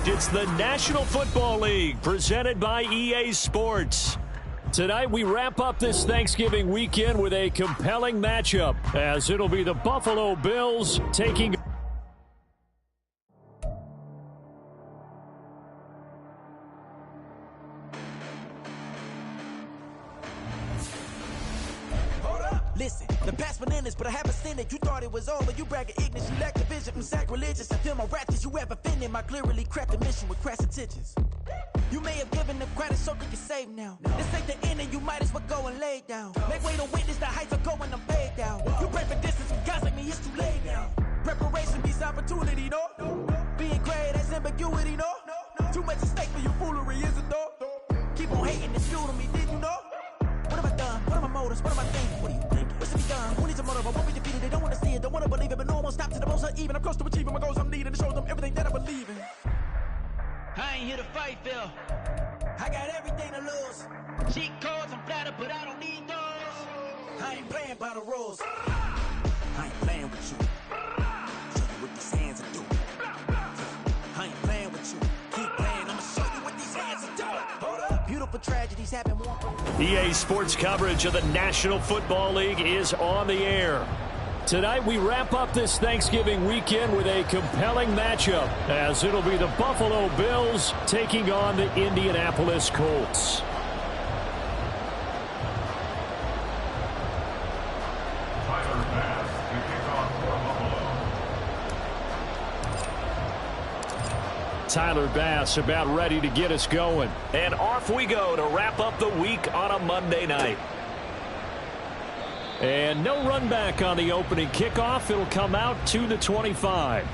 It's the National Football League presented by EA Sports. Tonight we wrap up this Thanksgiving weekend with a compelling matchup, as it'll be the Buffalo Bills taking Listen, the past bananas, but I haven't seen it. You thought it was over, you bragging ignorance. You lack the vision from sacrilegious. I feel my wrath as you ever offended my clearly crafted mission with crass intentions. You may have given them credit so they can save now. This ain't the end and you might as well go and lay down. Make way to witness the heights are going, I'm paid down. You pray for distance from guys like me, it's too late now. Preparation beats opportunity, no? Being great as ambiguity, no? Too much at stake for your foolery, is it though? Keep on hating and shooting me, did you know? What have I done? What are my motives? What am I thinking? What do you think? What's to be done? Who needs a motive? I won't be defeated. They don't want to see it, don't want to believe it, but no one will stop to the most uneven. I'm close to achieving my goals. I'm needing to show them everything that I believe in. I ain't here to fight, Phil. I got everything to lose. Cheat codes, I'm flattered, but I don't need those. I ain't playing by the rules. I ain't playing with you. Show you what these hands are doing. I ain't playing with you. Keep playing. I'ma show you what these hands are doing. Hold up. Beautiful tragedies happen more. EA Sports coverage of the National Football League is on the air. Tonight we wrap up this Thanksgiving weekend with a compelling matchup, as it'll be the Buffalo Bills taking on the Indianapolis Colts. Tyler Bass about ready to get us going. And off we go to wrap up the week on a Monday night. And no run back on the opening kickoff. It'll come out to the 25.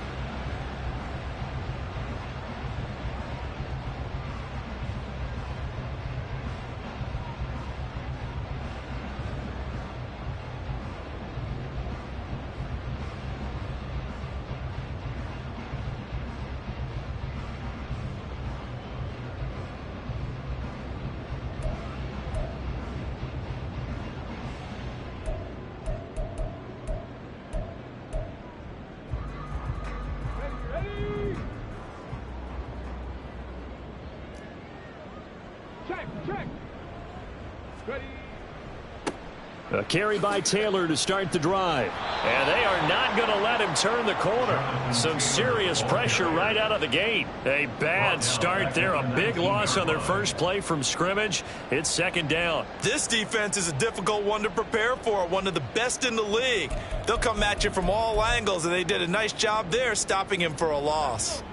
A carry by Taylor to start the drive. And they are not going to let him turn the corner. Some serious pressure right out of the gate. A bad start there. A big loss on their first play from scrimmage. It's second down. This defense is a difficult one to prepare for. One of the best in the league. They'll come at you from all angles, and they did a nice job there stopping him for a loss.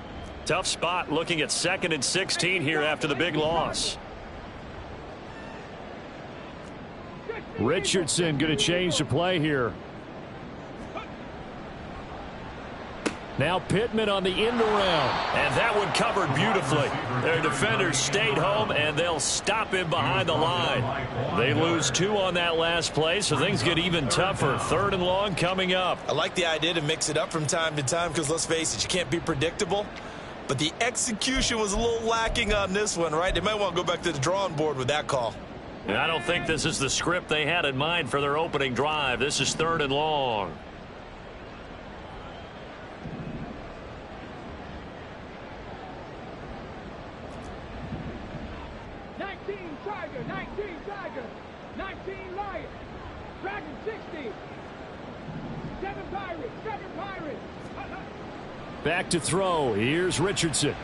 Tough spot looking at 2nd and 16 here after the big loss. Richardson going to change the play here. Now Pittman on the end around. And that one covered beautifully. Their defenders stayed home, and they'll stop him behind the line. They lose 2 on that last play, so things get even tougher. 3rd and long coming up. I like the idea to mix it up from time to time because, let's face it, you can't be predictable. But the execution was a little lacking on this one, right? They might want to go back to the drawing board with that call. And I don't think this is the script they had in mind for their opening drive. This is 3rd and long. Tiger, 19 Tiger, 19 Lion, Dragon 60, 7 Pirates. Back to throw. Here's Richardson.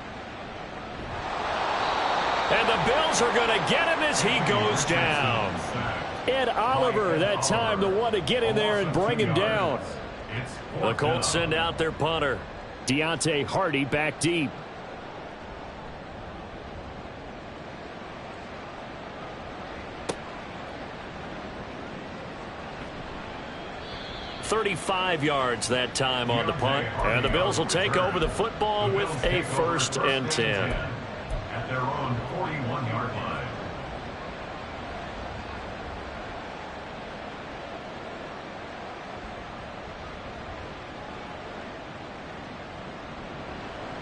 And the Bills are going to get him as he goes down. Ed Oliver that time the one to get in there and bring him down. The Colts send out their punter. Deontay Hardy back deep. $35 yards that time on the punt. And the Bills will take over the football with a 1st and 10. At their own 41-yard line.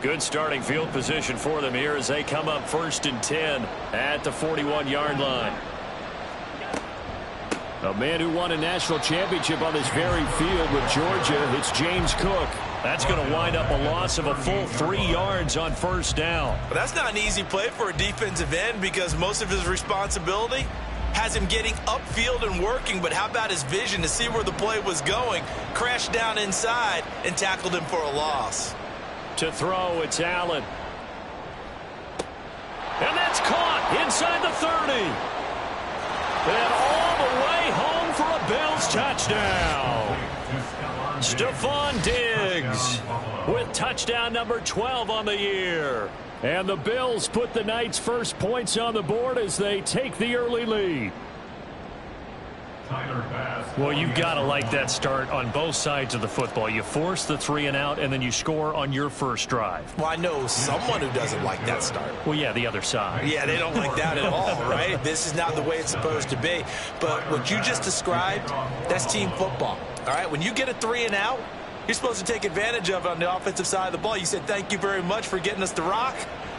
Good starting field position for them here as they come up 1st and 10 at the 41-yard line. A man who won a national championship on this very field with Georgia, it's James Cook. That's going to wind up a loss of a full 3 yards on first down. But that's not an easy play for a defensive end because most of his responsibility has him getting upfield and working, but how about his vision to see where the play was going, crashed down inside, and tackled him for a loss. To throw, it's Allen. And that's caught inside the 30. And all the way home for a Bills touchdown. Stephon Diggs with touchdown number 12 on the year. And the Bills put the night's first points on the board as they take the early lead. Well, you've got to like that start on both sides of the football. You force the 3 and out, and then you score on your first drive. Well, I know someone who doesn't like that start. Well, yeah, the other side. Yeah, they don't like that at all, right? This is not the way it's supposed to be. But what you just described, that's team football. All right, when you get a 3 and out, you're supposed to take advantage of it on the offensive side of the ball. You said, thank you very much for getting us the rock.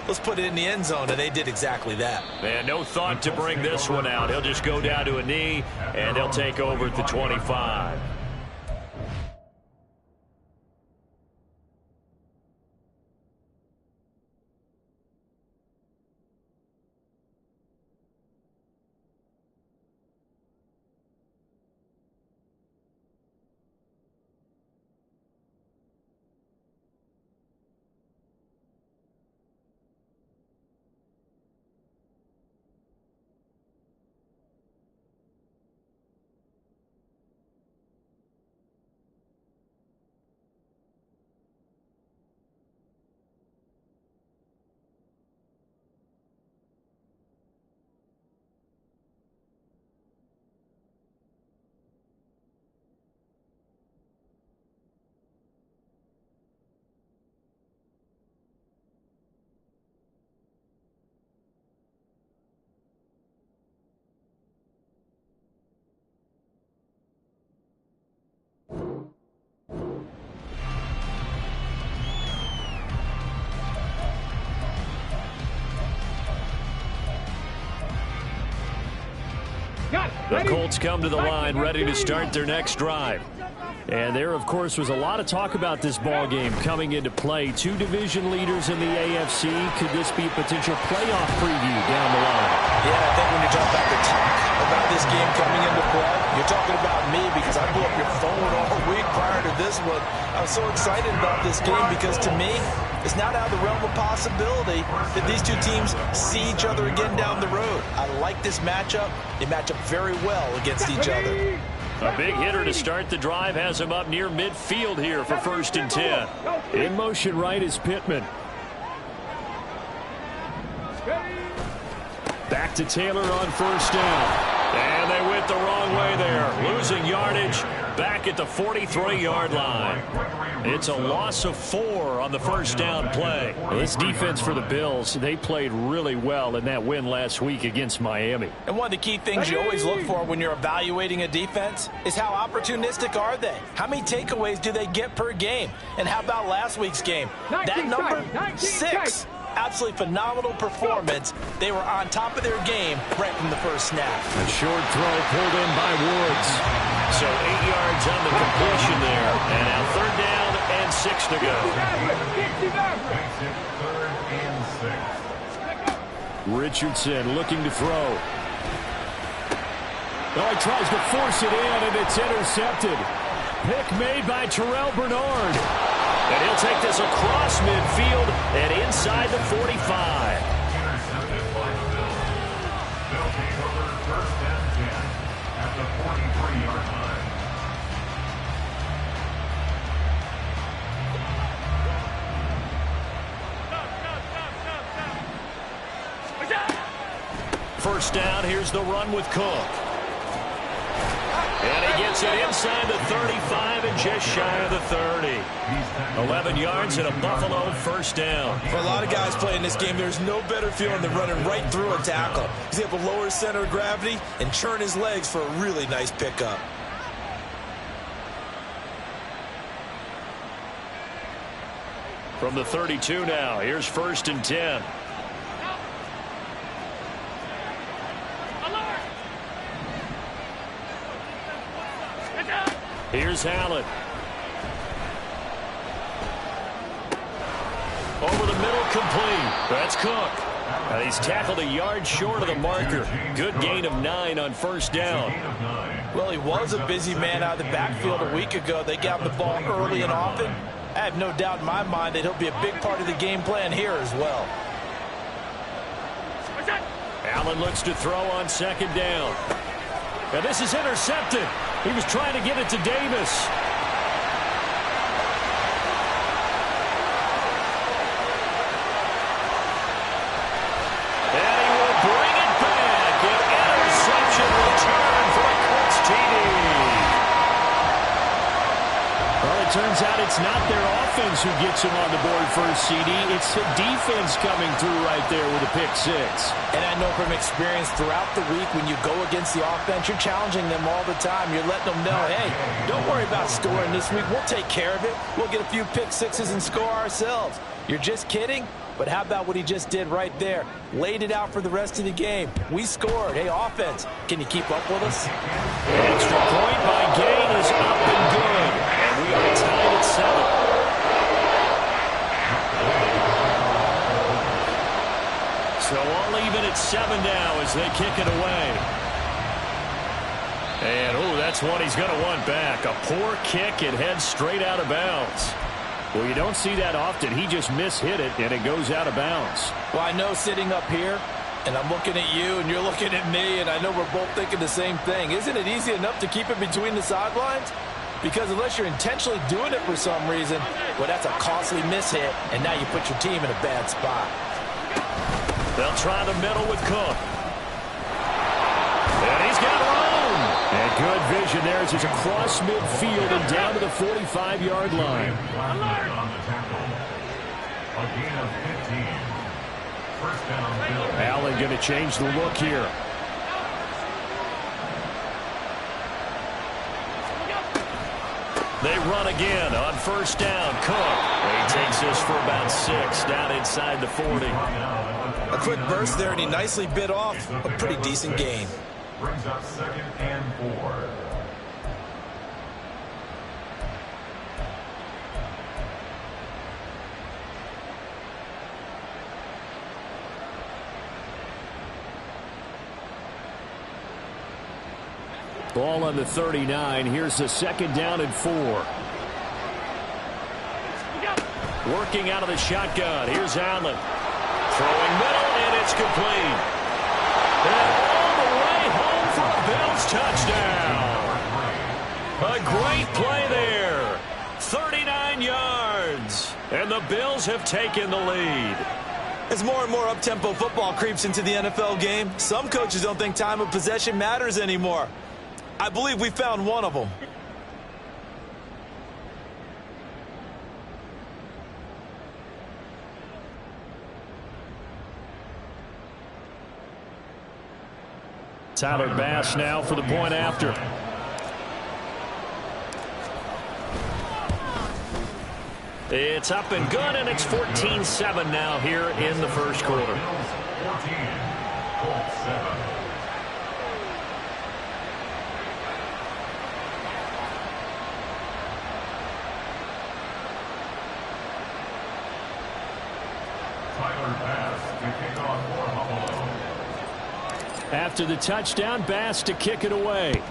Let's put it in the end zone, and they did exactly that. And no thought to bring this one out. He'll just go down to a knee, and they'll take over at the 25. The Colts come to the line, ready to start their next drive. And there, of course, was a lot of talk about this ball game coming into play. 2 division leaders in the AFC. Could this be a potential playoff preview down the line? Yeah, I think when you talk about the talk about this game coming into play, you're talking about me because I blew up your phone all week prior to this one. I'm so excited about this game because to me, it's not out of the realm of possibility that these two teams see each other again down the road. I like this matchup. They match up very well against each other. A big hitter to start the drive has him up near midfield here for 1st and 10. In motion right is Pittman. Back to Taylor on 1st down. And they went the wrong way there. Losing yardage back at the 43-yard line. It's a loss of 4 on the 1st down play. Well, this defense for the Bills, they played really well in that win last week against Miami. And one of the key things you always look for when you're evaluating a defense is how opportunistic are they? How many takeaways do they get per game? And how about last week's game? That number, 6. Absolutely phenomenal performance. They were on top of their game right from the first snap. A short throw pulled in by Woods. So 8 yards on the completion there. And now 3rd down and 6 to go. Richardson looking to throw. Oh, he tries to force it in, and it's intercepted. Pick made by Terrell Bernard. And he'll take this across midfield and inside the 45. Intercepted by the Bills. They'll take over 1st and 10 at the 43-yard line. First down, here's the run with Cook. And he gets it inside the 35 and just shy of the 30. 11 yards and a Buffalo 1st down. For a lot of guys playing this game, there's no better feeling than running right through a tackle. He's able to lower his center of gravity and churn his legs for a really nice pickup. From the 32 now, here's 1st and 10. Here's Allen. complete. That's Cook. He's tackled a yard short of the marker. Good gain of 9 on first down. Well, he was a busy man out of the backfield a week ago. They got the ball early and often. I have no doubt in my mind that he'll be a big part of the game plan here as well. Allen looks to throw on second down. And this is intercepted. He was trying to get it to Davis. And he will bring it back. An interception return for a Colts TD. Well, it turns out it's not their offense who gets him on the board for a CD. It's the defense coming through right there with a pick 6. And I know from experience throughout the week when you go against the offense, you're challenging them all the time. You're letting them know, hey, don't worry about scoring this week. We'll take care of it. We'll get a few pick 6s and score ourselves. You're just kidding? But how about what he just did right there? Laid it out for the rest of the game. We scored. Hey, offense, can you keep up with us? Extra point by Gain is up and good. And we are tied at 7. So all even at 7 now as they kick it away. And, oh, that's one he's going to want back. A poor kick. It heads straight out of bounds. Well, you don't see that often. He just mishit it, and it goes out of bounds. Well, I know sitting up here, and I'm looking at you, and you're looking at me, and I know we're both thinking the same thing. Isn't it easy enough to keep it between the sidelines? Because unless you're intentionally doing it for some reason, well, that's a costly mishit, and now you put your team in a bad spot. They'll try the middle with Cook. And he's got room. And good vision there as he's across midfield and down to the 45-yard line. On the tackle. A gain of 15. First down, Bills. Allen going to change the look here. They run again on first down. Cook. He takes this for about 6 down inside the 40. A quick burst there, and he nicely bit off a pretty decent gain. Brings up 2nd and 4. Ball on the 39. Here's the 2nd down and 4. Working out of the shotgun. Here's Allen. Throwing middle, and it's complete. And all the way home for a Bills touchdown. A great play there. 39 yards. And the Bills have taken the lead. As more and more up-tempo football creeps into the NFL game, some coaches don't think time of possession matters anymore. I believe we found one of them. Tyler Bass now for the point after. It's up and good, and it's 14-7 now here in the first quarter. 14, Colts 7. Tyler Bass to kick off for Buffalo. After the touchdown, Bass to kick it away.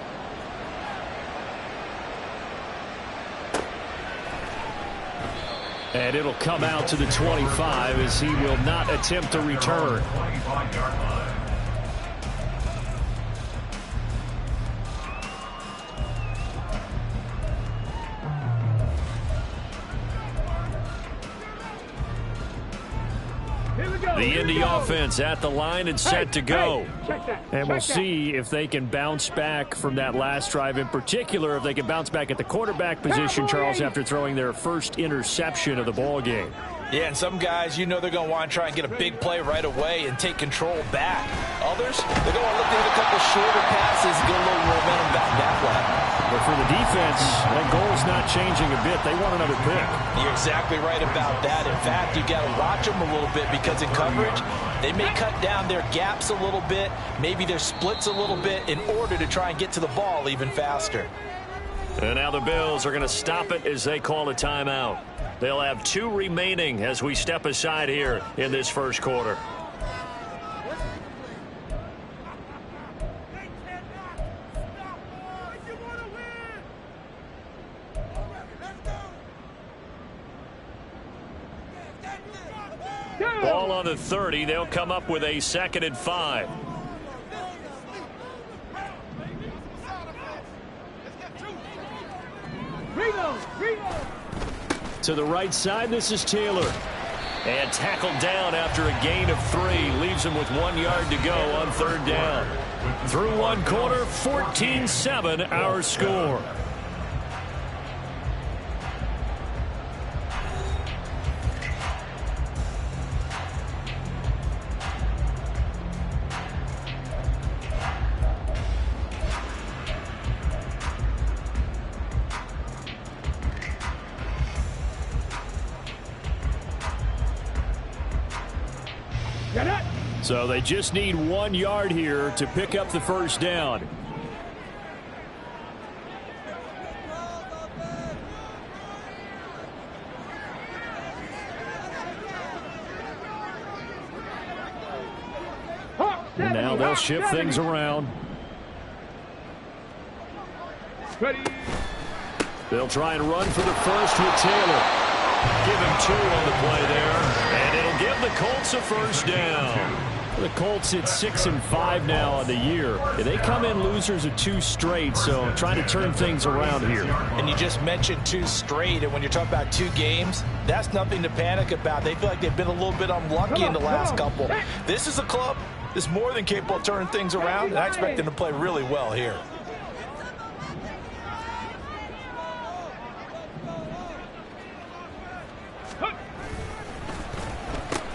And it'll come out to the 25 as he will not attempt a return. 25-yard line. The Indy offense at the line and set to go. And we'll see if they can bounce back from that last drive, in particular if they can bounce back at the quarterback position, Charles, after throwing their first interception of the ball game. Yeah, and some guys, you know they're going to want to try and get a big play right away and take control back. Others, they're going to look to hit a couple shorter passes and get a little momentum back that way. But for the defense, that goal's not changing a bit. They want another pick. You're exactly right about that. In fact, you got to watch them a little bit because in coverage, they may cut down their gaps a little bit, maybe their splits a little bit in order to try and get to the ball even faster. And now the Bills are going to stop it as they call a timeout. They'll have 2 remaining as we step aside here in this first quarter. Ball on the 30. They'll come up with a 2nd and 5. To the right side, this is Taylor. And tackled down after a gain of 3. Leaves him with 1 yard to go on 3rd down. Through 1 quarter, 14-7 our score. So they just need 1 yard here to pick up the first down. And now they'll shift things around. They'll try and run for the first with Taylor. Give him 2 on the play there. And it'll give the Colts a first down. The Colts at 6-5 now on the year. They come in losers of 2 straight, so trying to turn things around here. And you just mentioned 2 straight, and when you're talking about 2 games, that's nothing to panic about. They feel like they've been a little bit unlucky in the last couple. This is a club that's more than capable of turning things around, and I expect them to play really well here.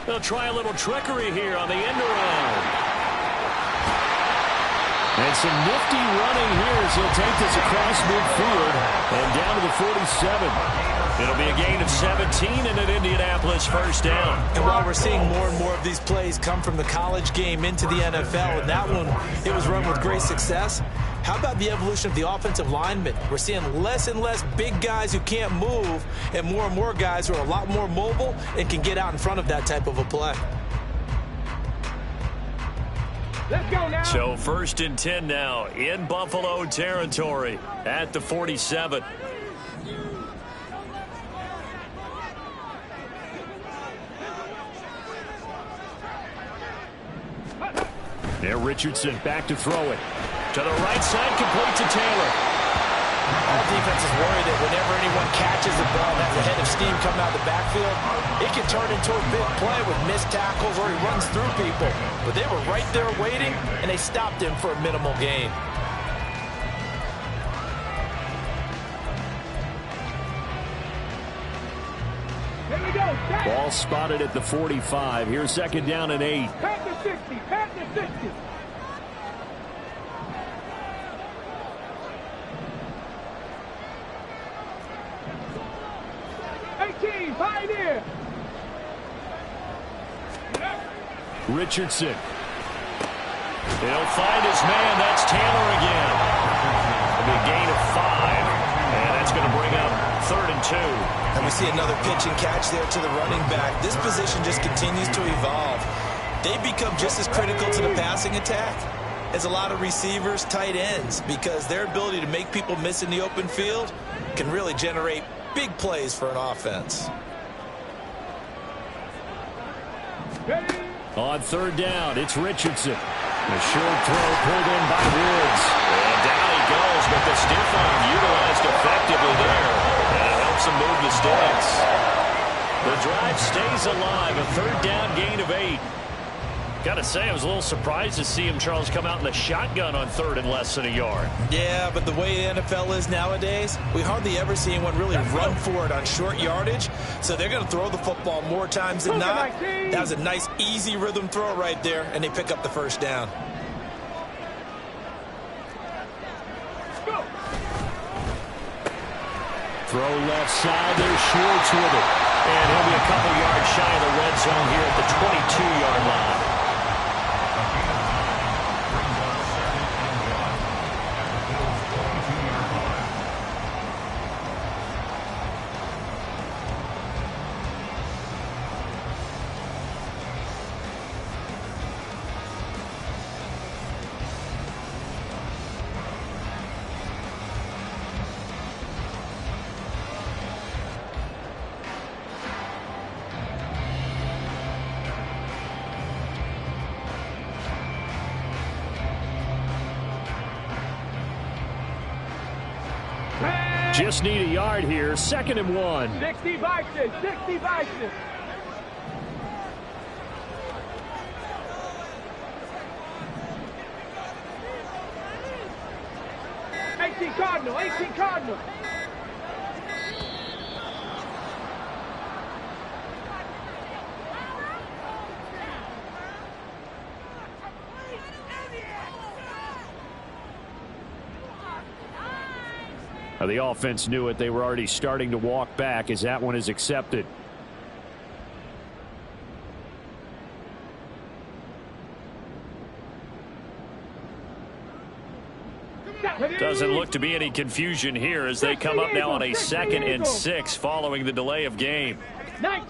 They'll try a little trickery here on the end around. And some nifty running here as he'll take this across midfield and down to the 47. It'll be a gain of 17 and an Indianapolis first down. And while we're seeing more and more of these plays come from the college game into the NFL, and that one, it was run with great success. How about the evolution of the offensive linemen? We're seeing less and less big guys who can't move and more guys who are a lot more mobile and can get out in front of that type of a play. Let's go now. So 1st and 10 now in Buffalo territory at the 47. There, Richardson back to throw it. To the right side, complete to Taylor. All defense is worried that whenever anyone catches the ball and has a head of steam coming out of the backfield, it can turn into a big play with missed tackles or he runs through people. But they were right there waiting, and they stopped him for a minimal gain. Here we go. Ball spotted at the 45. Here's 2nd down and 8. Pat the 60. Pat the 60. Pioneer. Richardson. He'll find his man. That's Taylor again. It'll be a gain of 5. And that's going to bring up 3rd and 2. And we see another pitch and catch there to the running back. This position just continues to evolve. They become just as critical to the passing attack as a lot of receivers, tight ends, because their ability to make people miss in the open field can really generate big plays for an offense. On 3rd down, it's Richardson. A short throw pulled in by Woods. And down he goes, but the stiff arm utilized effectively there. And it helps him move the sticks. The drive stays alive. A 3rd down gain of 8. Got to say, I was a little surprised to see him, Charles, come out in the shotgun on 3rd and less than a yard. Yeah, but the way the NFL is nowadays, we hardly ever see anyone really run for it on short yardage. So they're going to throw the football more times than not. That was a nice, easy rhythm throw right there, and they pick up the first down. Throw left side. There's Schwartz with it. And he'll be a couple yards shy of the red zone here at the 22-yard line. Just need a yard here. 2nd and 1. 60 Vikings, 60 Vikings. 18 Cardinal, 18 Cardinal. The offense knew it. They were already starting to walk back as that one is accepted. Doesn't look to be any confusion here as they come up now on a 2nd and 6 following the delay of game.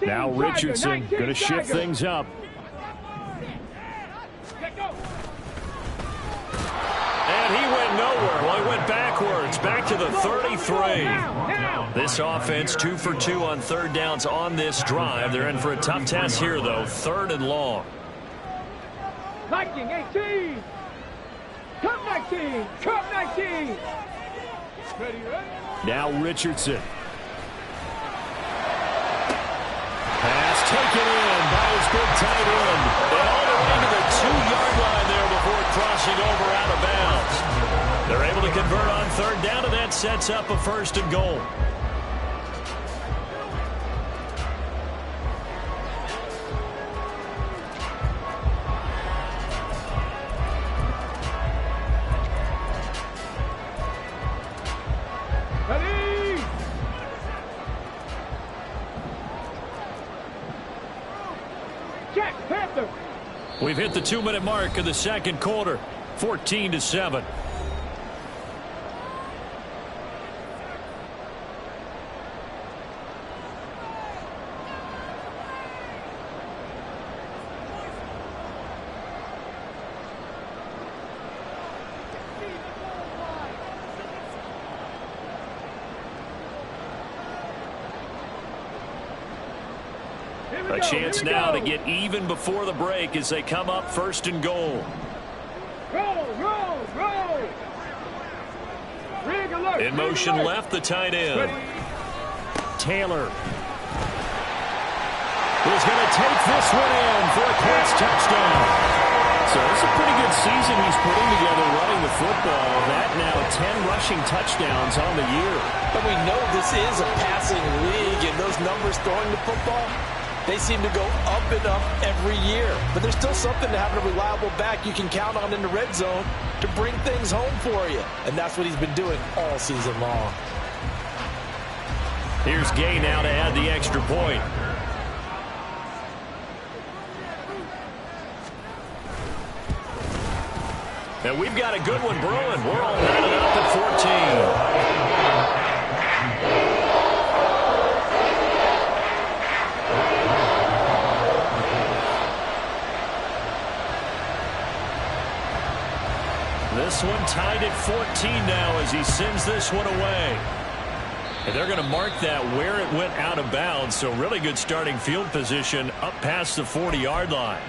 Now Richardson going to shift things up. And he went nowhere. Well, he went backwards, back to the 33. This offense 2 for 2 on 3rd downs on this drive. They're in for a tough test here, though. 3rd and long. Viking 18. Cup 19. Cup 19. Ready, now Richardson. Pass taken in by his big tight end. And all the way to the 2-yard line there before crossing over out of bounds. They're able to convert on 3rd down, and that sets up a 1st and goal. Ready. Check, Panther. We've hit the 2-minute mark of the 2nd quarter. 14-7. A chance now to get even before the break as they come up 1st and goal. Roll, roll, roll. Rig alert. In motion left, the tight end. Taylor is going to take this one in for a Colts touchdown. So it's a pretty good season he's putting together running the football. That now 10 rushing touchdowns on the year. But we know this is a passing league, and those numbers throwing the football, they seem to go up and up every year. But there's still something to having a reliable back you can count on in the red zone to bring things home for you. And that's what he's been doing all season long. Here's Gay now to add the extra point. And we've got a good one brewing. We're all knotted up at 14. This one tied at 14 now as he sends this one away. And they're going to mark that where it went out of bounds. So really good starting field position up past the 40-yard line.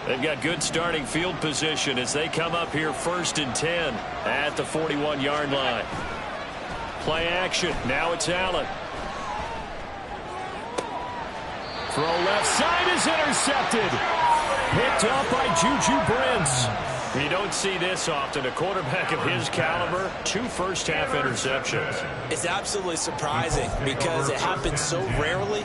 They've got good starting field position as they come up here 1st and 10 at the 41-yard line. Play action. Now it's Allen. Throw left side is intercepted. Picked up by Juju Brents. You don't see this often. A quarterback of his caliber, 2 first-half interceptions. It's absolutely surprising because it happens so rarely.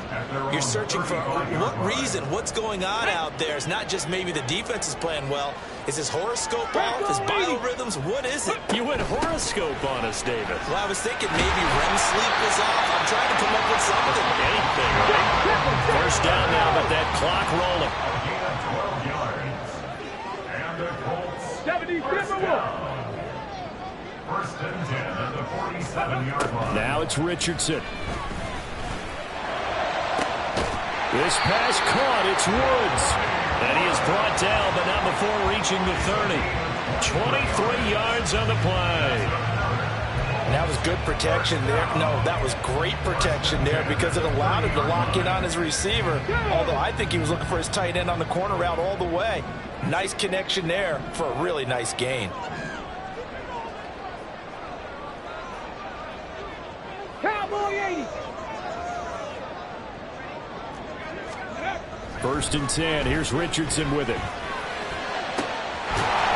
You're searching for what reason, what's going on out there. It's not just maybe the defense is playing well. Is his horoscope off? His biorhythms? What is it? You went horoscope on us, David. Well, I was thinking maybe REM sleep was off. I'm trying to come up with something. Anything, right? First down now, but that clock rolling. 12 yards. And the Colts 77 1. 1st and 10 at the 47-yard line. Now it's Richardson. This pass caught. It's Woods. And he is brought down, but not before reaching the 30. 23 yards on the play. Now That was good protection there. No, that was great protection there because it allowed him to lock in on his receiver. Although I think he was looking for his tight end on the corner route all the way. Nice connection there for a really nice gain. Cowboy 80. First and 10. Here's Richardson with it.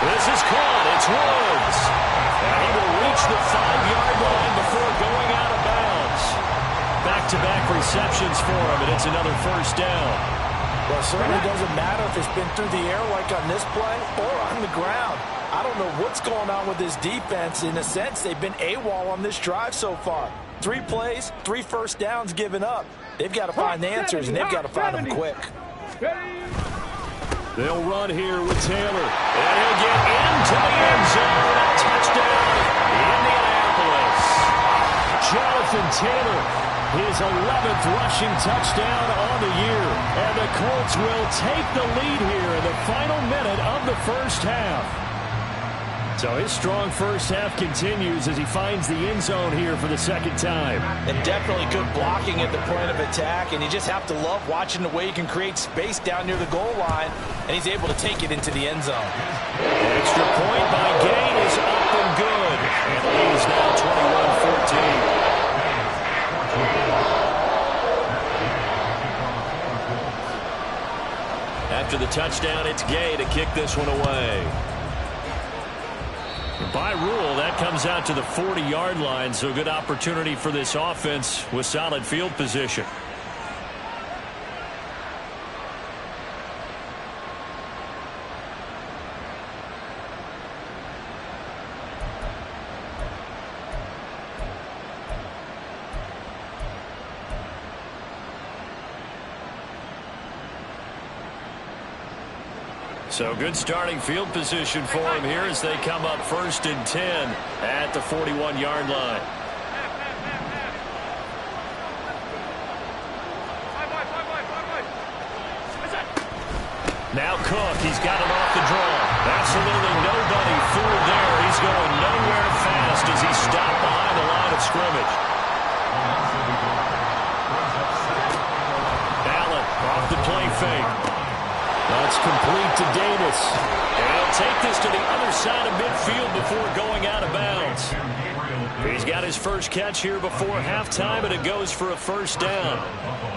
This is caught. It's Woods. And he will reach the 5-yard line before going out of bounds. Back-to-back receptions for him, and it's another first down. Well, it certainly doesn't matter if it's been through the air like on this play or on the ground. I don't know what's going on with this defense. In a sense, they've been AWOL on this drive so far. 3 plays, 3 first downs given up. They've got to find the answers, and they've got to find them quick. They'll run here with Taylor. And he'll get into the end zone. A touchdown, Indianapolis. Jonathan Taylor, his 11th rushing touchdown on the year. And the Colts will take the lead here in the final minute of the first half. So his strong first half continues as he finds the end zone here for the second time. And definitely good blocking at the point of attack, and you just have to love watching the way he can create space down near the goal line, and he's able to take it into the end zone. Extra point by Gain is up and good. And the lead is now 21-14. After the touchdown, it's Gay to kick this one away. By rule, that comes out to the 40-yard line, so good opportunity for this offense with solid field position. So good starting field position for him here as they come up first and 10 at the 41-yard line. Now Cook, he's got it off the draw. Absolutely nobody fooled there. He's going nowhere fast as he's stopped behind the line of scrimmage. Allen off the play fake. That's complete to Davis. And he'll take this to the other side of midfield before going out of bounds. He's got his first catch here before halftime, and it goes for a first down.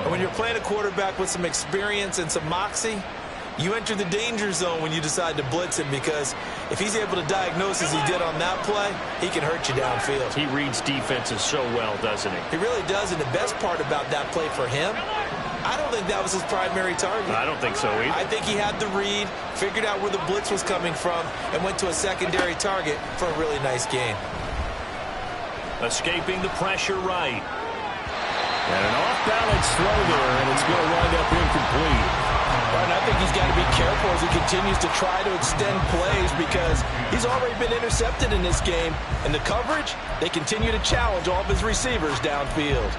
And when you're playing a quarterback with some experience and some moxie, you enter the danger zone when you decide to blitz him, because if he's able to diagnose as he did on that play, he can hurt you downfield. He reads defenses so well, doesn't he? He really does, and the best part about that play for him, I don't think that was his primary target. I don't think so either. I think he had the read, figured out where the blitz was coming from, and went to a secondary target for a really nice gain. Escaping the pressure right. And an off-balance throw there, and it's going to wind up incomplete. Right, and I think he's got to be careful as he continues to try to extend plays, because he's already been intercepted in this game. And the coverage, they continue to challenge all of his receivers downfield.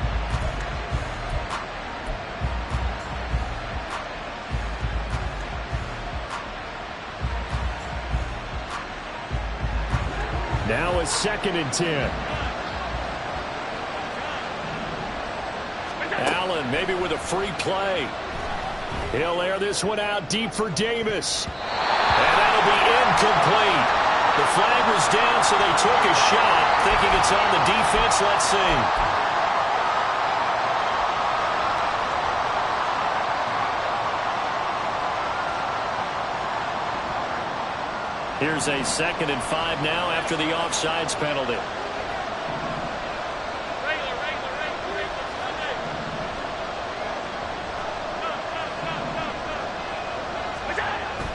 Now a second and 10. Allen maybe with a free play. He'll air this one out deep for Davis. And that'll be incomplete. The flag was down, so they took a shot, thinking it's on the defense. Let's see. Here's a 2nd and 5 now after the offsides penalty.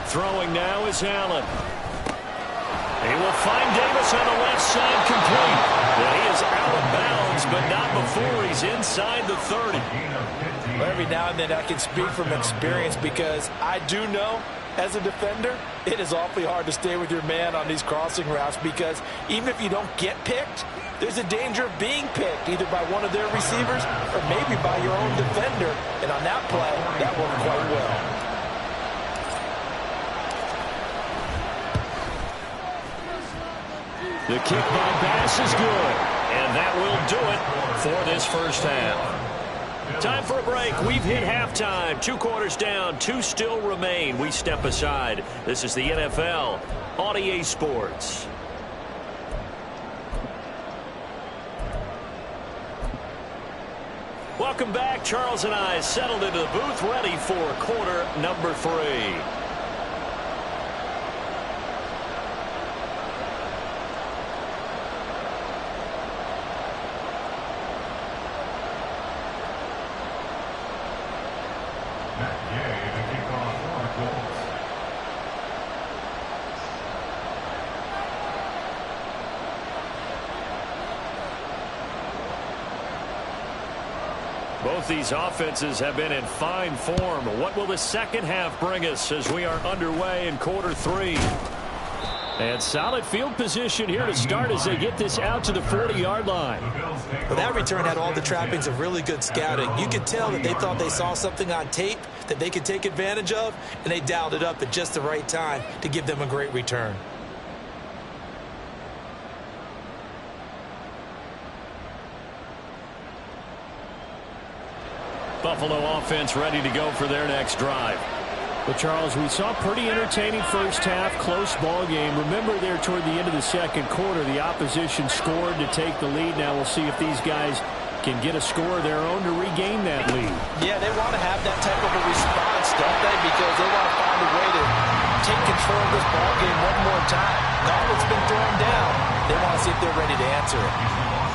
Throwing now is Allen. He will find Davis on the left side, complete. Well, he is out of bounds, but not before he's inside the 30. Well, every now and then I can speak from experience, because I do know, as a defender, it is awfully hard to stay with your man on these crossing routes, because even if you don't get picked, there's a danger of being picked, either by one of their receivers or maybe by your own defender. And on that play, that worked quite well. The kick by Bass is good. And that will do it for this first half. Time for a break. We've hit halftime. 2 quarters down. 2 still remain. We step aside. This is the NFL on EA Sports. Welcome back. Charles and I settled into the booth, ready for quarter number 3. Both these offenses have been in fine form. What will the second half bring us as we are underway in quarter 3? And solid field position here to start as they get this out to the 40-yard line. Well, that return had all the trappings of really good scouting. You could tell that they thought they saw something on tape that they could take advantage of, and they dialed it up at just the right time to give them a great return. Buffalo offense ready to go for their next drive. Well, Charles, we saw pretty entertaining first half, close ball game. Remember there toward the end of the second quarter, the opposition scored to take the lead. Now we'll see if these guys can get a score of their own to regain that lead. Yeah, they want to have that type of a response, don't they? Because they want to find a way to take control of this ball game one more time. Now it's been thrown down. They want to see if they're ready to answer it.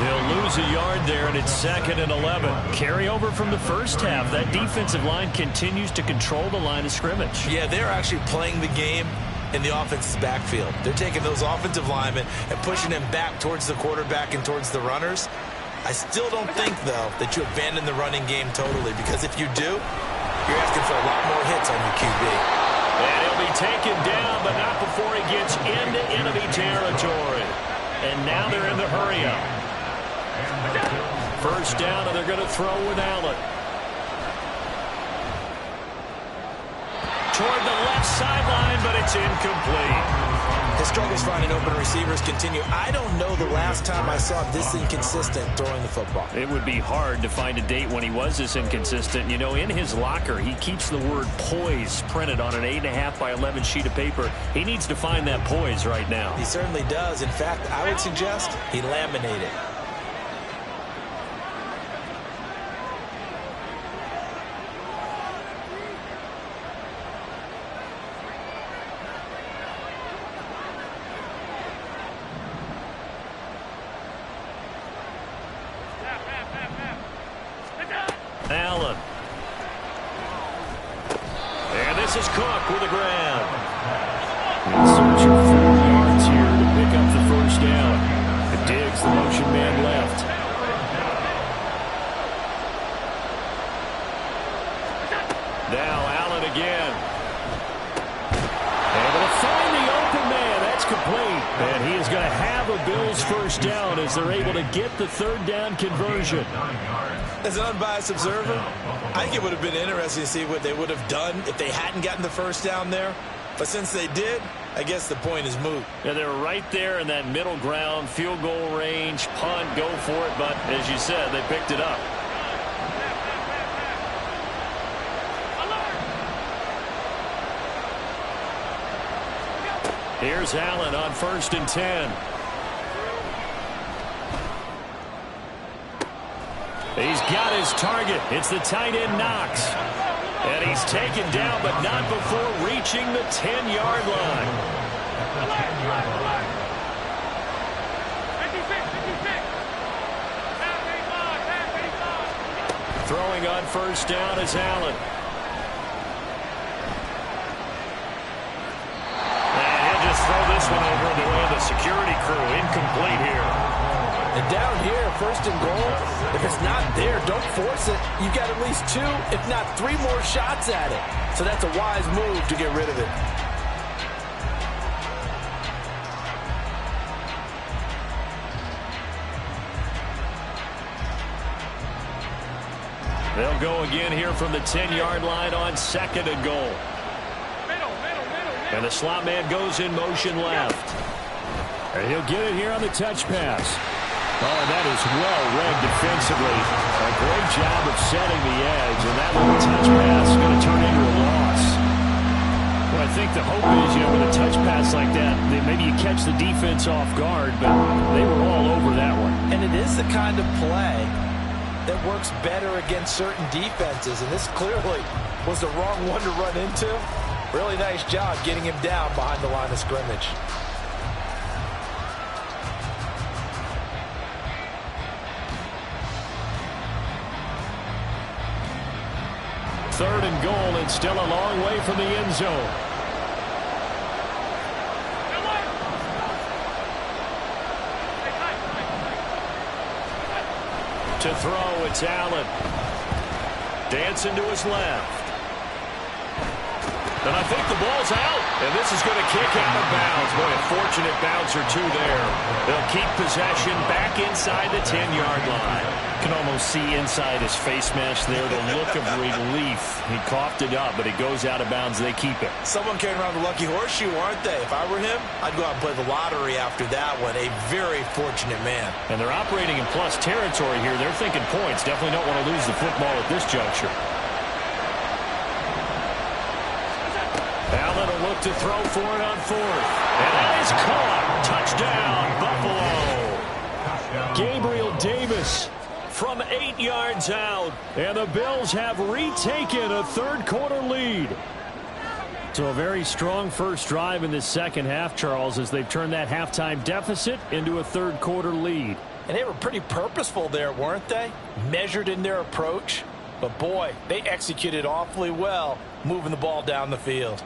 They'll lose a yard there, and it's 2nd and 11. Carry over from the first half. That defensive line continues to control the line of scrimmage. Yeah, they're actually playing the game in the offense's backfield. They're taking those offensive linemen and pushing them back towards the quarterback and towards the runners. I still don't think, though, that you abandon the running game totally, because if you do, you're asking for a lot more hits on your QB. And he'll be taken down, but not before he gets into enemy territory. And now they're in the hurry-up. First down, and they're going to throw with Allen. Toward the left sideline, but it's incomplete. His struggles finding open receivers continue. I don't know the last time I saw this inconsistent throwing the football. It would be hard to find a date when he was this inconsistent. You know, in his locker, he keeps the word poise printed on an 8.5 by 11 sheet of paper. He needs to find that poise right now. He certainly does. In fact, I would suggest he laminate it. Allen. And this is Cook with a grab. And searching 4 yards here to pick up the first down. Diggs, the motion man left. Now Allen again. Able to find the open man. That's complete. And he is going to have a Bills first down as they're able to get the 3rd down conversion. As an unbiased observer, I think it would have been interesting to see what they would have done if they hadn't gotten the first down there. But since they did, I guess the point is moot. Yeah, they're right there in that middle ground, field goal range, punt, go for it. But as you said, they picked it up. Here's Allen on 1st and 10. He's got his target. It's the tight end Knox. And he's taken down, but not before reaching the 10-yard line. Throwing on first down is Allen. And he'll just throw this one over the way of the security crew. Incomplete here. And down here, 1st and goal, if it's not there, don't force it. You've got at least 2, if not 3 more shots at it. So that's a wise move to get rid of it. They'll go again here from the 10-yard line on 2nd and goal. And the slot man goes in motion left. And he'll get it here on the touch pass. Oh, that is well read defensively. A great job of setting the edge, and that little touch pass is going to turn into a loss. Well, I think the hope is, with a touch pass like that, maybe you catch the defense off guard, but they were all over that one. And it is the kind of play that works better against certain defenses, and this clearly was the wrong one to run into. Really nice job getting him down behind the line of scrimmage. Third and goal, and still a long way from the end zone. To throw, it's Allen. Dancing to his left. And I think the ball's out. And this is going to kick out of bounds. Boy, a fortunate bounce or two there. They'll keep possession back inside the 10-yard line. You can almost see inside his face mask there the look of relief. He coughed it up, but it goes out of bounds. They keep it. Someone carrying around the lucky horseshoe, aren't they? If I were him, I'd go out and play the lottery after that one. A very fortunate man. And they're operating in plus territory here. They're thinking points. Definitely don't want to lose the football at this juncture. Allen will look to throw for it on fourth. And that is caught. Touchdown, Buffalo. Gabriel Davis from 8 yards out. And the Bills have retaken a third-quarter lead. So a very strong first drive in this second half, Charles, as they've turned that halftime deficit into a third-quarter lead. And they were pretty purposeful there, weren't they? Measured in their approach. But, boy, they executed awfully well moving the ball down the field.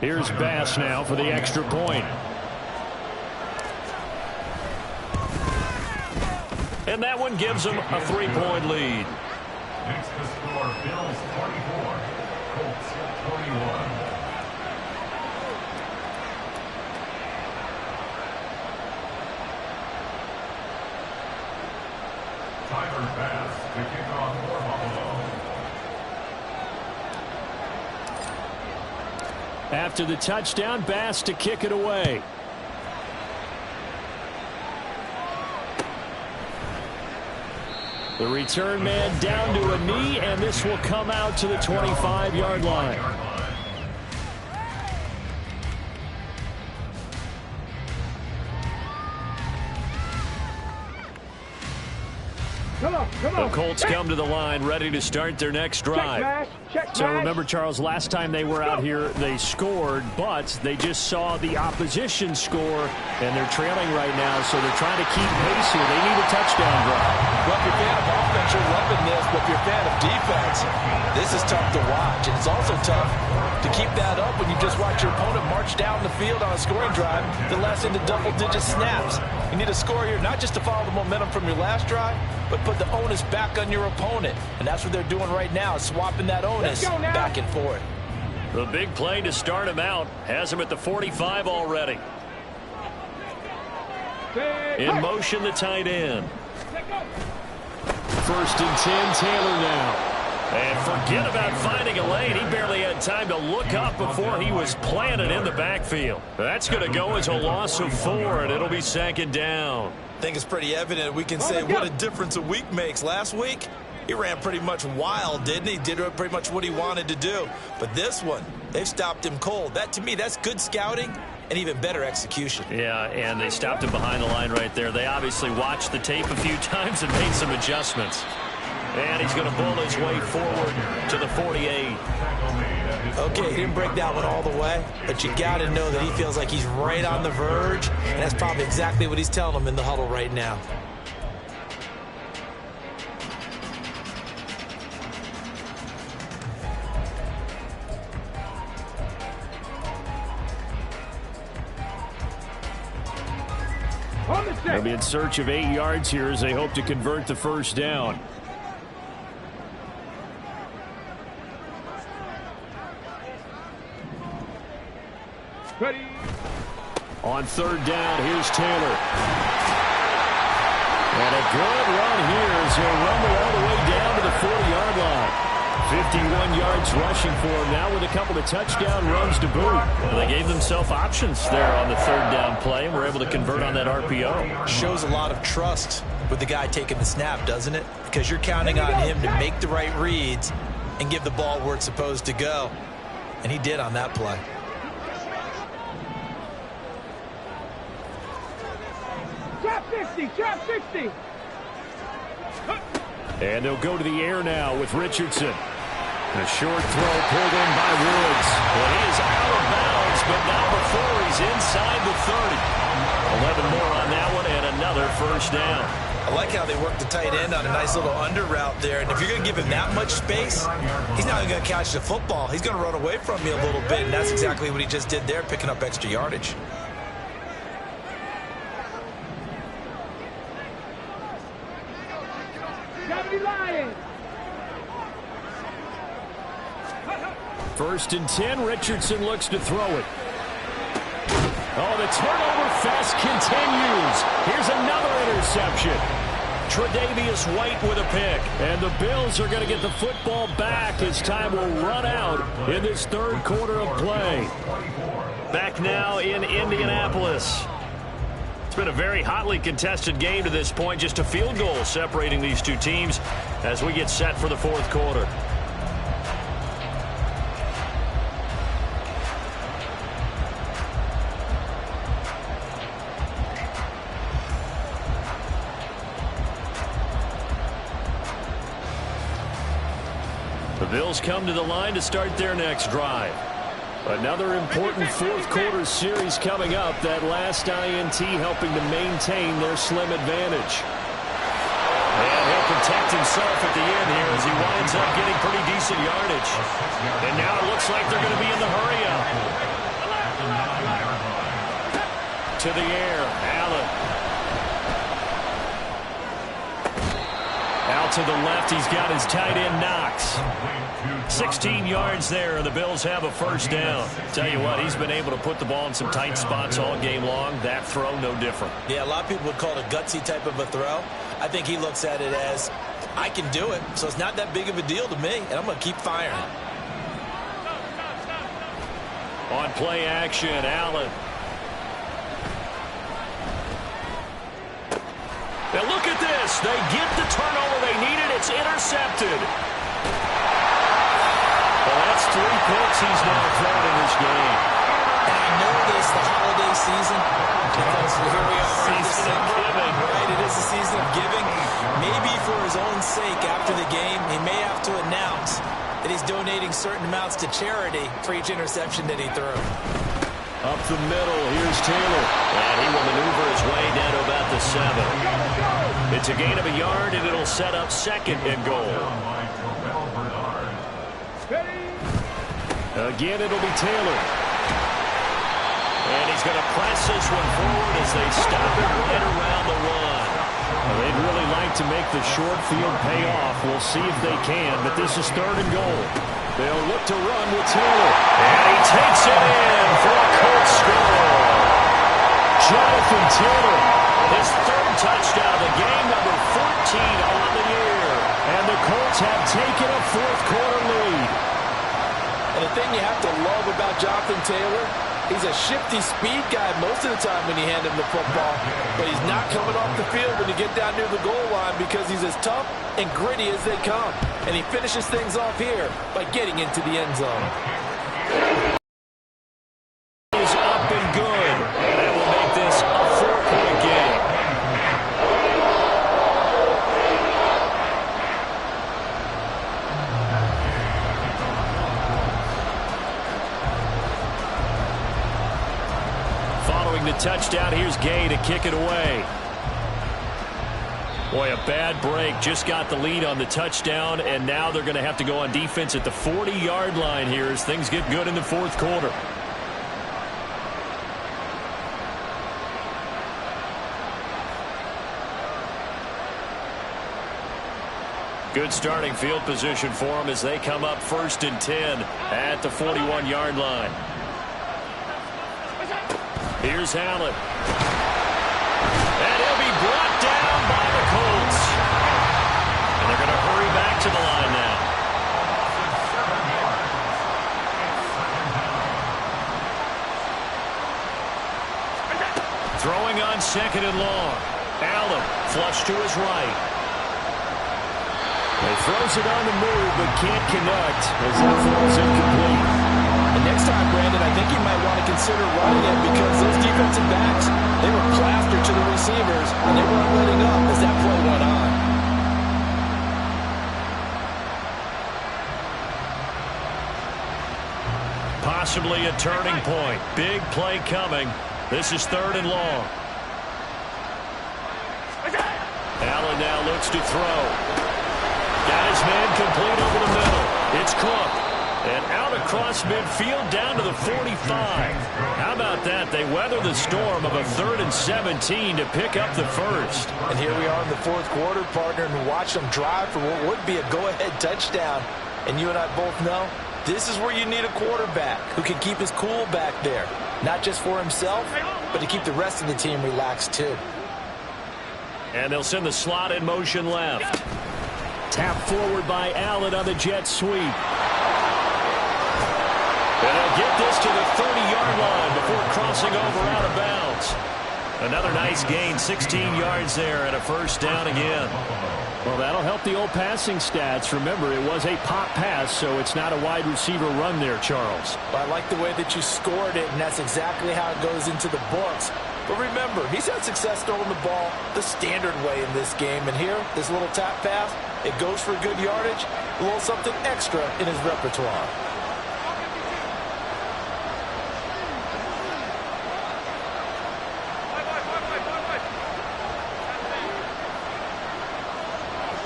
Here's Bass now for the extra point. And that one gives them a 3-point lead. Next to score, Bills 24, Colts 21. Tyler Bass to kick off for Buffalo. After the touchdown, Bass to kick it away. The return man down to a knee, and this will come out to the 25-yard line. The Colts come to the line ready to start their next drive. So remember, Charles, last time they were out here, they scored, but they just saw the opposition score, and they're trailing right now, so they're trying to keep pace here. They need a touchdown drive. Well, if you're a fan of offense, you're loving this, but if you're a fan of defense, this is tough to watch. And it's also tough to keep that up when you just watch your opponent march down the field on a scoring drive that lasts into double-digit snaps. You need a score here, not just to follow the momentum from your last drive, but put the onus back on your opponent. And that's what they're doing right now, swapping that onus back and forth. The big play to start him out has him at the 45 already. In motion, the tight end. First and 10, Taylor now. And forget about finding a lane. He barely had time to look up before he was planted in the backfield. That's going to go as a loss of 4, and it'll be second down. I think it's pretty evident. We can say what a difference a week makes. Last week, he ran pretty much wild, didn't he? Did pretty much what he wanted to do. But this one, they've stopped him cold. That, to me, that's good scouting and even better execution. Yeah, and they stopped him behind the line right there. They obviously watched the tape a few times and made some adjustments. And he's going to bull his way forward to the 48. Okay, he didn't break that one all the way, but you got to know that he feels like he's right on the verge, and that's probably exactly what he's telling them in the huddle right now. They'll be in search of 8 yards here as they hope to convert the first down. Ready. On third down, here's Taylor. And a good run here as he'll rumble all the way down to the 40-yard line. 51 yards rushing for him now with a couple of touchdown runs to boot. Well, they gave themselves options there on the third down play and were able to convert on that RPO. Shows a lot of trust with the guy taking the snap, doesn't it? Because you're counting on him to make the right reads and give the ball where it's supposed to go. And he did on that play. Trap 50, trap 60. And they'll go to the air now with Richardson. A short throw pulled in by Woods. Well, he is out of bounds, but not before he's inside the 30. 11 more on that one and another first down. I like how they work the tight end on a nice little under route there. And if you're going to give him that much space, he's not going to catch the football. He's going to run away from you a little bit, and that's exactly what he just did there, picking up extra yardage. First and 10, Richardson looks to throw it. Oh, the turnover fest continues. Here's another interception. Tre'Davious White with a pick. And the Bills are going to get the football back as time will run out in this third quarter of play. Back now in Indianapolis. It's been a very hotly contested game to this point. Just a field goal separating these two teams as we get set for the fourth quarter. The Bills come to the line to start their next drive. Another important fourth quarter series coming up. That last INT helping to maintain their slim advantage. And he'll protect himself at the end here as he winds up getting pretty decent yardage. And now it looks like they're going to be in the hurry up. To the air, Allen. Out to the left, he's got his tight end Knox. 16 yards there, and the Bills have a first down. Tell you what, he's been able to put the ball in some tight spots all game long. That throw, no different. Yeah, a lot of people would call it a gutsy type of a throw. I think he looks at it as, I can do it, so it's not that big of a deal to me, and I'm going to keep firing. On play action, Allen. Now look at this. They get the turnover they needed. It's intercepted. Well, that's 3 picks he's now thrown in this game. And I know this, the holiday season, because here we are. Season of giving. Right, it is the season of giving. Maybe for his own sake after the game, he may have to announce that he's donating certain amounts to charity for each interception that he threw. Up the middle, here's Taylor. And he will maneuver his way down to about the 7. It's a gain of a yard, and it'll set up second and goal. Again, it'll be Taylor. And he's going to press this one forward as they stop it right around the 1. Well, they'd really like to make the short field pay off. We'll see if they can, but this is third and goal. They'll look to run with Taylor. And he takes it in for a Colts score. Jonathan Taylor. His third touchdown of the game, number 14 on the year. And the Colts have taken a fourth quarter lead. And the thing you have to love about Jonathan Taylor, he's a shifty speed guy most of the time when you hand him the football. But he's not coming off the field when you get down near the goal line because he's as tough and gritty as they come. And he finishes things off here by getting into the end zone. Is up and good. And that will make this a 4-point game. Following the touchdown, here's Gay to kick it away. Boy, a bad break. Just got the lead on the touchdown, and now they're going to have to go on defense at the 40-yard line here as things get good in the fourth quarter. Good starting field position for them as they come up first and 10 at the 41-yard line. Here's Allen. And he'll be brought down by the Colts. And they're going to hurry back to the line now. 2nd and long. Allen flush to his right. He throws it on the move, but can't connect as that falls incomplete. And next time, Brandon, I think you might want to consider running it because those defensive backs, they were plastered to the receivers, and they weren't letting up as that play went on. Possibly a turning point. Big play coming. This is 3rd and long. Allen now looks to throw. Got his man complete over the middle. It's Cook. And out across midfield down to the 45. How about that? They weather the storm of a 3rd and 17 to pick up the first. And here we are in the 4th quarter, partner, and watch them drive for what would be a go-ahead touchdown. And you and I both know this is where you need a quarterback who can keep his cool back there. Not just for himself, but to keep the rest of the team relaxed too. And they'll send the slot in motion left. Tap forward by Allen on the jet sweep. And they'll get this to the 30-yard line before crossing over out of bounds. Another nice gain, 16 yards there and a first down again. Well, that'll help the old passing stats. Remember, it was a pop pass, so it's not a wide receiver run there, Charles. Well, I like the way that you scored it, and that's exactly how it goes into the books. But remember, he's had success throwing the ball the standard way in this game. And here, this little tap pass, it goes for good yardage, a little something extra in his repertoire.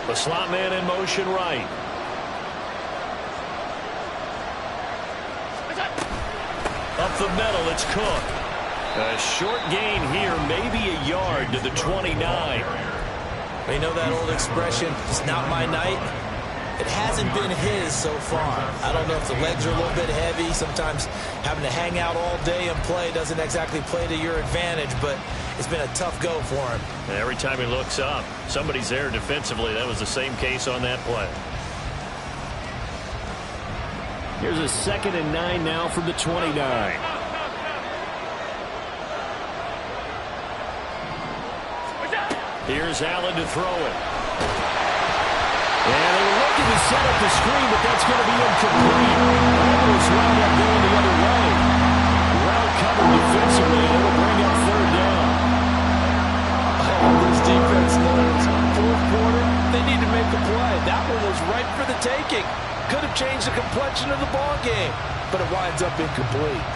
The slot man in motion right. Up the middle, it's Cook. A short gain here, maybe a yard to the 29. You know that old expression, it's not my night? It hasn't been his so far. I don't know if the legs are a little bit heavy. Sometimes having to hang out all day and play doesn't exactly play to your advantage, but it's been a tough go for him. And every time he looks up, somebody's there defensively. That was the same case on that play. Here's a 2nd and 9 now from the 29. Here's Allen to throw it. And they were looking to set up the screen, but that's going to be incomplete. Almost wound up going the other way. Well covered defensively, and it'll bring up 3rd down. Oh, this defense knows. 4th quarter, they need to make a play. That one was right for the taking. Could have changed the complexion of the ball game, but it winds up incomplete.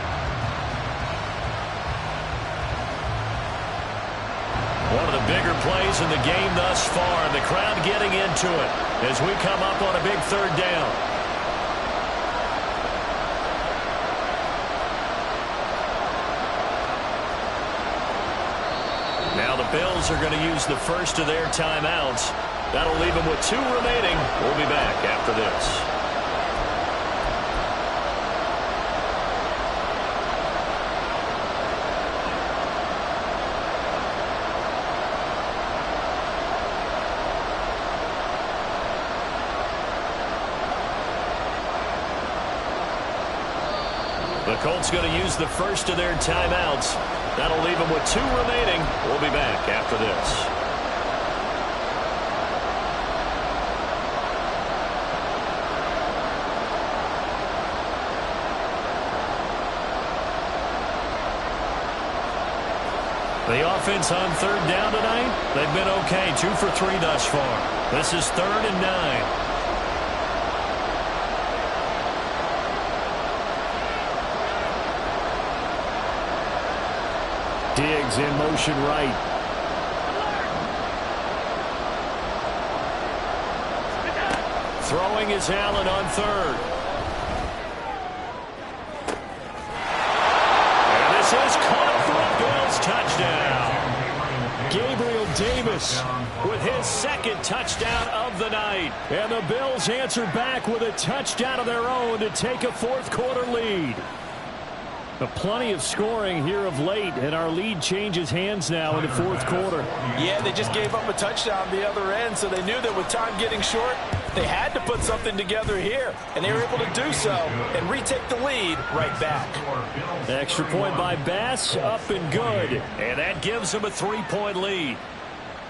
One of the bigger plays in the game thus far. The crowd getting into it as we come up on a big 3rd down. Now the Bills are going to use the first of their timeouts. That'll leave them with 2 remaining. We'll be back after this. The Colts going to use the first of their timeouts. That'll leave them with 2 remaining. We'll be back after this. The offense on 3rd down tonight, they've been okay. 2 for 3 thus far. This is 3rd and 9. Diggs in motion right. Throwing is Allen on 3rd. And this is caught for a Bills touchdown. Gabriel Davis with his 2nd touchdown of the night. And the Bills answer back with a touchdown of their own to take a 4th quarter lead. Plenty of scoring here of late, and our lead changes hands now in the 4th quarter. Yeah, they just gave up a touchdown the other end, so they knew that with time getting short, They had to put something together here, and they were able to do so and retake the lead right back. Extra point by Bass, up and good. And that gives them a 3-point lead.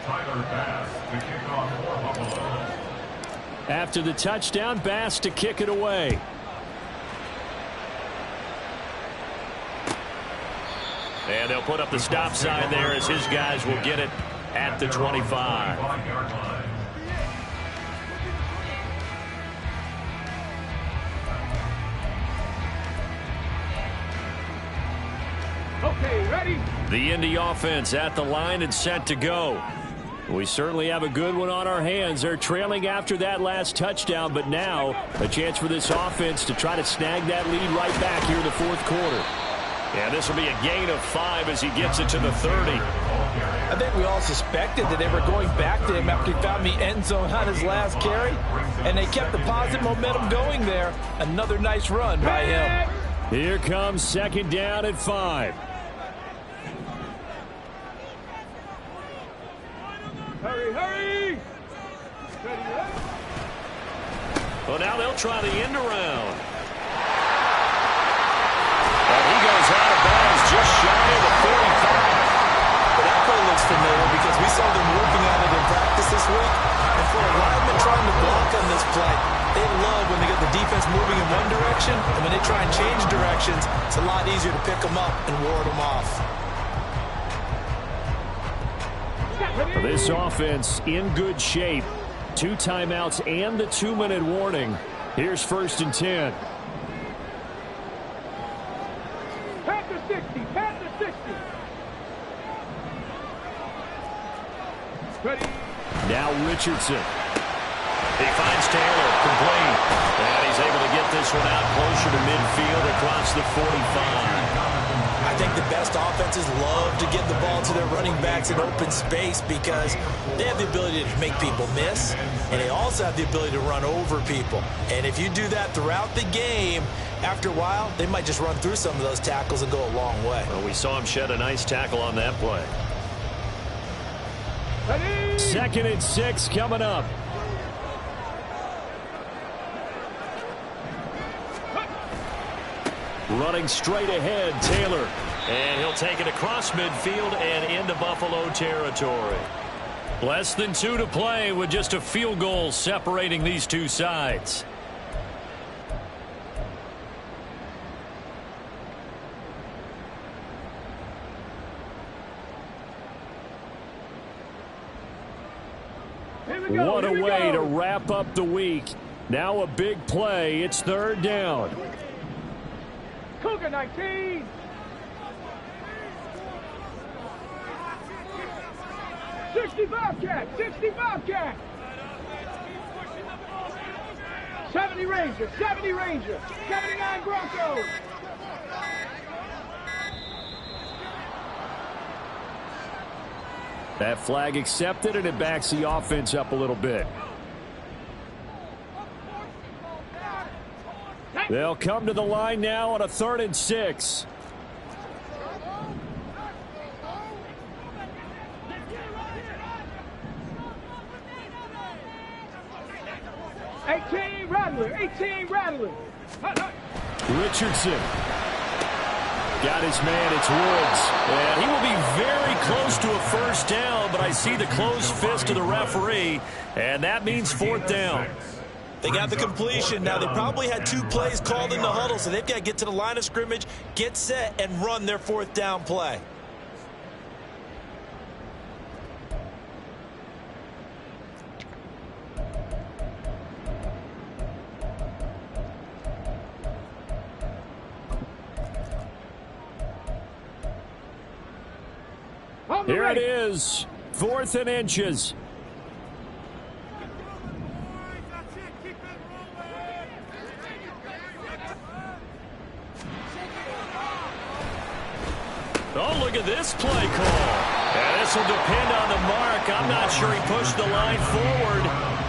Tyler Bass to kick off for Buffalo. After the touchdown, Bass to kick it away. And they'll put up the stop sign there as his guys will get it at the 25. Okay, ready? The Indy offense at the line and set to go. We certainly have a good one on our hands. They're trailing after that last touchdown, but now a chance for this offense to try to snag that lead right back here in the fourth quarter. Yeah, this will be a gain of 5 as he gets it to the 30. I think we all suspected that they were going back to him after he found the end zone on his last carry, and they kept the positive momentum going there. Another nice run by him. Here comes second down at 5. Hurry, hurry! Ready, ready? Well, now they'll try the end around. And he goes out of bounds just shy of the 45. But that play looks familiar because we saw them working on it in practice this week. And for a lineman trying to block on this play, they love when they get the defense moving in one direction, and when they try and change directions, it's a lot easier to pick them up and ward them off. This offense in good shape. 2 timeouts and the 2-minute warning. Here's 1st and 10. Pat the 60, pat the 60. Ready? Now Richardson. He finds Taylor, complete. And he's able to get this one out closer to midfield across the 45. I think the best offenses love to give the ball to their running backs in open space because they have the ability to make people miss, and they also have the ability to run over people. And if you do that throughout the game, after a while, they might just run through some of those tackles and go a long way. Well, we saw him shed a nice tackle on that play. Ready? 2nd and 6 coming up. Running straight ahead, Taylor. And he'll take it across midfield and into Buffalo territory. Less than 2 to play with just a field goal separating these two sides. What a way to wrap up the week. Now a big play. It's 3rd down. Cougar 19. #65 cat. 70 Rangers, 70 Rangers, 79 Broncos. That flag accepted, and it backs the offense up a little bit. They'll come to the line now on a 3rd and 6. Eighteen Rattler. Richardson. Got his man, it's Woods. And he will be very close to a 1st down, but I see the closed fist of the referee, and that means 4th down. They got the completion. Now, they probably had 2 plays called in the huddle, so they've got to get to the line of scrimmage, get set, and run their 4th down play. Here it is. 4th and inches. Oh, look at this play call. And this will depend on the mark. I'm not sure he pushed the line forward.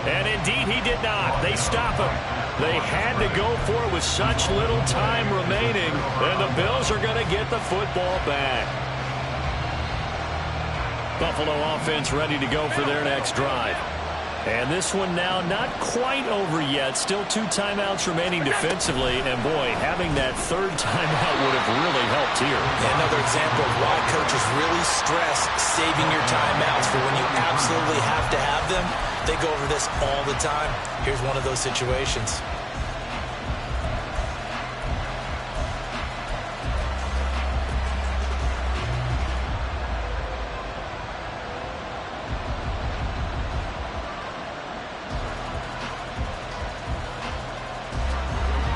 And indeed, he did not. They stop him. They had to go for it with such little time remaining. And the Bills are going to get the football back. Buffalo offense ready to go for their next drive. And this one now not quite over yet. Still 2 timeouts remaining defensively. And, boy, having that third timeout would have really helped here. Yeah, another example of why coaches really stress saving your timeouts for when you absolutely have to have them. They go over this all the time. Here's one of those situations.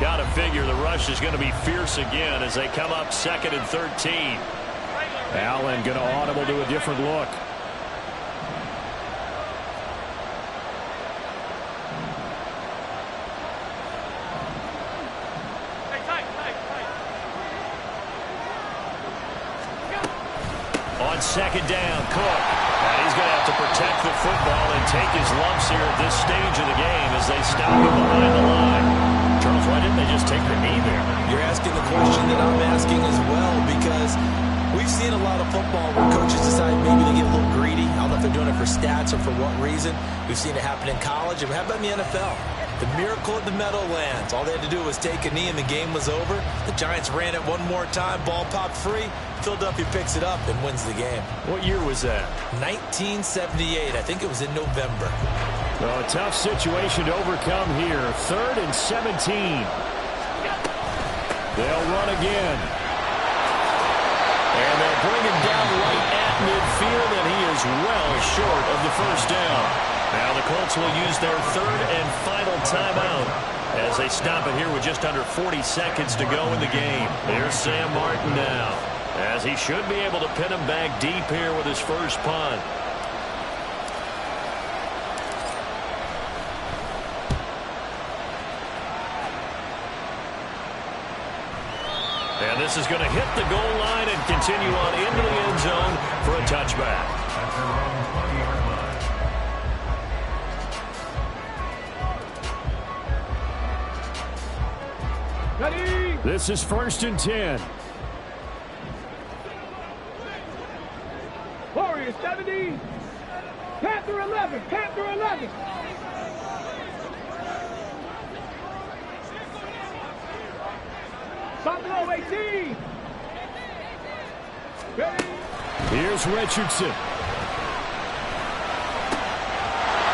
Got to figure the rush is going to be fierce again as they come up 2nd and 13. Allen going to audible to a different look. On 2nd down, Cook. And he's going to have to protect the football and take his lumps here at this stage of the game as they stop him behind the line. Charles, why didn't they just take the knee there? You're asking the question that I'm asking as well, because we've seen a lot of football where coaches decide maybe to get a little greedy. I don't know if they're doing it for stats or for what reason. We've seen it happen in college, and how about in the NFL? The miracle of the Meadowlands. All they had to do was take a knee and the game was over. The Giants ran it one more time. Ball popped free. Philadelphia picks it up and wins the game. What year was that? 1978. I think it was in November. Well, a tough situation to overcome here. 3rd and 17. They'll run again. And they'll bring him down right at midfield, and he is well short of the first down. Now the Colts will use their 3rd and final timeout as they stop it here with just under 40 seconds to go in the game. There's Sam Martin now, as he should be able to pin him back deep here with his first punt. And this is going to hit the goal line and continue on into the end zone for a touchback. At their own 20-yard line. Ready? This is 1st and 10. Warriors 70. Panther 11. Panther 11. Buffalo 18. Ready? Here's Richardson.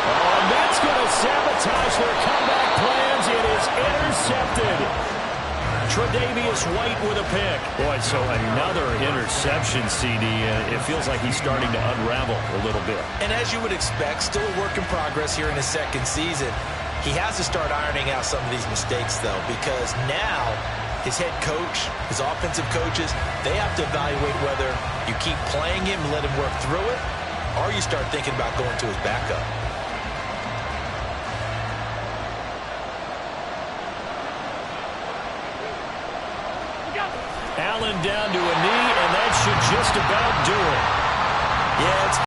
Oh, and that's going to sabotage their comeback plans. It is intercepted. Tre'Davious White with a pick. Boy, so another interception, CD. It feels like he's starting to unravel a little bit. And as you would expect, still a work in progress here in his 2nd season. He has to start ironing out some of these mistakes, though, because now his head coach, his offensive coaches, they have to evaluate whether you keep playing him and let him work through it, or you start thinking about going to his backup. Allen down to a knee, and that should just about do it. Yeah, it's